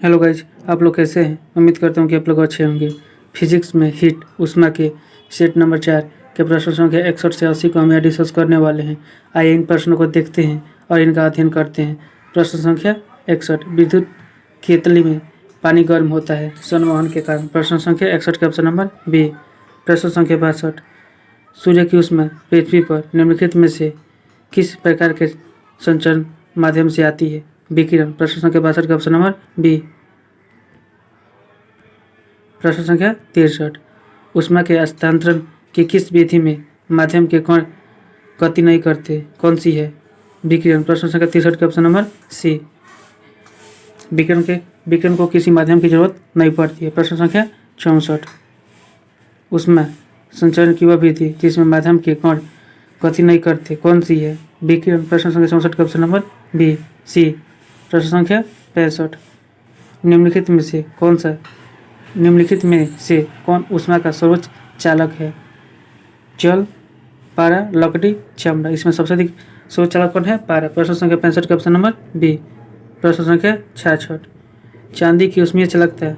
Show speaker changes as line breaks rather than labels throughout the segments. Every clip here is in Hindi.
हेलो गाइज, आप लोग कैसे हैं। उम्मीद करता हूँ कि आप लोग अच्छे होंगे। फिजिक्स में हीट उष्मा के सेट नंबर 4 के प्रश्न संख्या 61 से 80 को हम यहाँ डिस्कस करने वाले हैं। आइए इन प्रश्नों को देखते हैं और इनका अध्ययन करते हैं। प्रश्न संख्या 61, विद्युत केतली में पानी गर्म होता है संवहन के कारण। प्रश्न संख्या 61 का ऑप्शन नंबर बी। प्रश्न संख्या 62, सूर्य की उष्मा पृथ्वी पर निम्नलिखित में से किस प्रकार के संचरण माध्यम से आती है। विकिरण। प्रश्न संख्या 62 का ऑप्शन नंबर बी। प्रश्न संख्या 63, उष्मा के हस्तांतरण की किस विधि में माध्यम के कण गति नहीं करते, कौन सी है। विकिरण। प्रश्न संख्या 63 का ऑप्शन नंबर सी। विकिरण को किसी माध्यम की जरूरत नहीं पड़ती है। प्रश्न संख्या 64, उष्मा संचरण की वह विधि जिसमें माध्यम के कण गति नहीं करते, कौन सी है। विकिरण। प्रश्न संख्या 64 का ऑप्शन नंबर बी सी। प्रश्न संख्या 65, निम्नलिखित में से कौन उष्मा का सर्वोच्च चालक है। जल, पारा, लकड़ी, चमड़ा। इसमें सबसे अधिक सर्वोच्च चालक कौन है। पारा। प्रश्न संख्या 65 का ऑप्शन नंबर बी। प्रश्न संख्या 66, चांदी की ऊष्मीय चालकता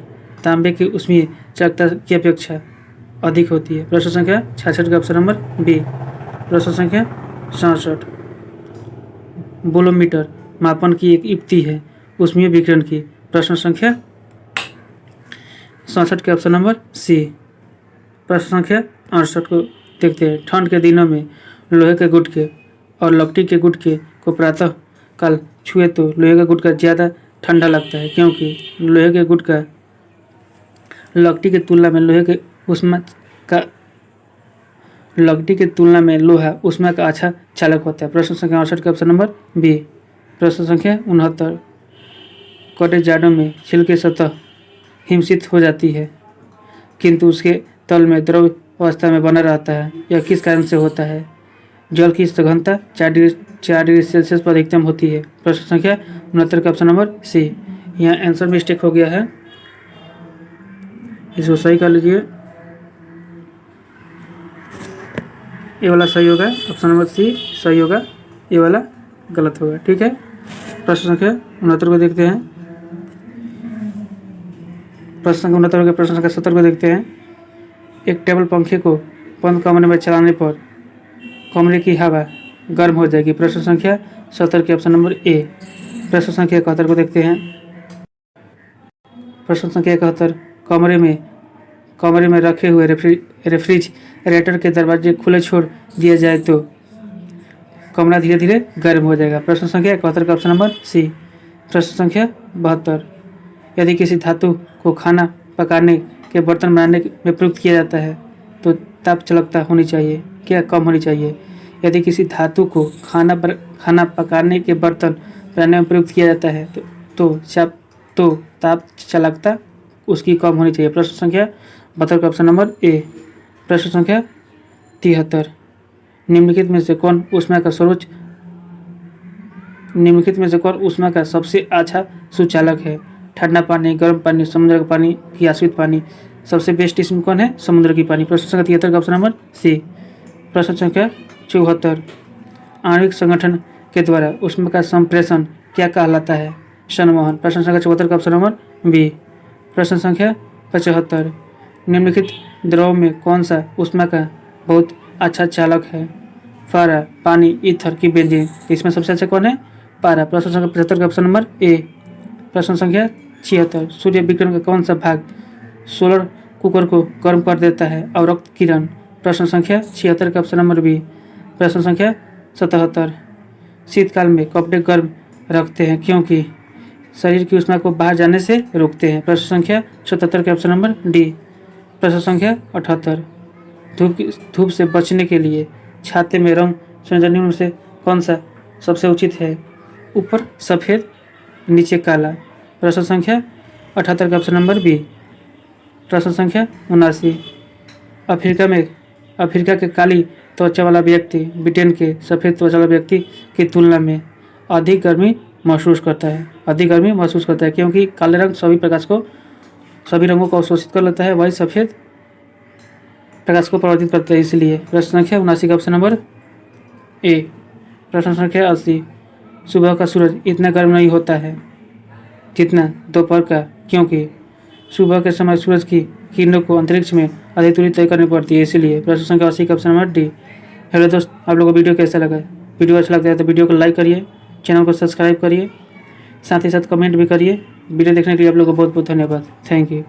तांबे की ऊष्मीय चालकता की अपेक्षा अधिक होती है। प्रश्न संख्या 66 का ऑप्शन नंबर बी। प्रश्न संख्या 67, बोलोमीटर मापन की एक युक्ति है ऊष्मीय विकिरण की। प्रश्न संख्या 67 के ऑप्शन नंबर सी। प्रश्न संख्या 68 को देखते हैं। ठंड के दिनों में लोहे के गुटके और लकड़ी के गुटके को प्रातः काल छुए तो लोहे का गुटका ज़्यादा ठंडा लगता है, क्योंकि लोहे के गुटका लकड़ी के तुलना में लोहा उष्मा का अच्छा चालक होता है। प्रश्न संख्या 68 का ऑप्शन नंबर बी। प्रश्न संख्या 69, कटे जाड़ों में छिलके सतह हिमशित हो जाती है किंतु उसके तल में द्रव अवस्था में बना रहता है, यह किस कारण से होता है। जल की सघनता 4 डिग्री सेल्सियस पर अधिकतम होती है। प्रश्न संख्या 69 का ऑप्शन नंबर सी। यहाँ आंसर मिस्टेक हो गया है, इसको सही कर लीजिए। ये वाला सही होगा, ऑप्शन नंबर सी सही होगा, ये वाला गलत होगा। ठीक है। प्रश्न संख्या 69 को देखते हैं। प्रश्न संख्या 69 के प्रश्न संख्या 70 को देखते हैं। एक टेबल पंखे को बंद कमरे में चलाने पर कमरे की हवा गर्म हो जाएगी। प्रश्न संख्या 70 के ऑप्शन नंबर ए। प्रश्न संख्या 71 को देखते हैं। प्रश्न संख्या 71, कमरे में रखे हुए रेफ्रिजरेटर के दरवाजे खुले छोड़ दिए जाए तो कमरा धीरे धीरे गर्म हो जाएगा। प्रश्न संख्या 71 का ऑप्शन नंबर सी। प्रश्न संख्या 72, यदि किसी धातु को खाना पकाने के बर्तन बनाने में प्रयुक्त किया जाता है तो ताप चालकता होनी चाहिए क्या, कम होनी चाहिए। यदि किसी धातु को खाना पकाने के बर्तन बनाने में प्रयुक्त किया जाता है तो ताप चालकता उसकी कम होनी चाहिए। प्रश्न संख्या 72 का ऑप्शन नंबर ए। प्रश्न संख्या 73, निम्नलिखित में से कौन उष्मा का सबसे अच्छा सुचालक है। ठंडा पानी, गर्म पानी, समुद्र का पानी या आश्रित पानी। सबसे बेस्ट इसमें कौन है, समुद्र की पानी। प्रश्न संख्या 73 का ऑप्शन नंबर सी। प्रश्न संख्या 74, आणविक संगठन के द्वारा उष्मा का संप्रेषण क्या कहलाता है, संवहन। प्रश्न संख्या 74 का ऑप्शन नंबर बी। प्रश्न संख्या 75, निम्नलिखित द्रव में कौन सा उष्मा का बहुत अच्छा चालक है, पारा, पानी, ईथर की बेंजीन। इसमें सबसे अच्छा कौन है, पारा। प्रश्न संख्या 75 का ऑप्शन नंबर ए। प्रश्न संख्या 76, सूर्य विकिरण का कौन सा भाग सोलर कुकर को गर्म कर देता है, अवरक्त किरण। प्रश्न संख्या 76 का ऑप्शन नंबर बी। प्रश्न संख्या 77, शीतकाल में कपड़े गर्म रखते हैं क्योंकि शरीर की उष्मा को बाहर जाने से रोकते हैं। प्रश्न संख्या 77 के ऑप्शन नंबर डी। प्रश्न संख्या 78, धूप से बचने के लिए छाते में रंग संयोजन में से कौन सा सबसे उचित है, ऊपर सफ़ेद नीचे काला। प्रश्न संख्या 78 का ऑप्शन नंबर बी। प्रश्न संख्या 79, अफ्रीका के काली त्वचा वाला व्यक्ति ब्रिटेन के सफ़ेद त्वचा वाला व्यक्ति की तुलना में अधिक गर्मी महसूस करता है क्योंकि काले रंग सभी रंगों को अवशोषित कर लेता है, वही सफ़ेद प्रकाश को प्रवर्तित करता है, इसलिए। प्रश्न संख्या 79 का ऑप्शन नंबर ए। प्रश्न संख्या 80, सुबह का सूरज इतना गर्म नहीं होता है जितना दोपहर का क्योंकि सुबह के समय सूरज की किरणों को अंतरिक्ष में अधिक दूरी तय करनी पड़ती है, इसीलिए प्रश्न संख्या 80 का ऑप्शन नंबर डी। हेलो दोस्त, आप लोगों को वीडियो कैसा लगा? वीडियो अच्छा लगता है तो वीडियो को लाइक करिए, चैनल को सब्सक्राइब करिए, साथ ही साथ कमेंट भी करिए। वीडियो देखने के लिए आप लोगों को बहुत बहुत धन्यवाद। Thank you.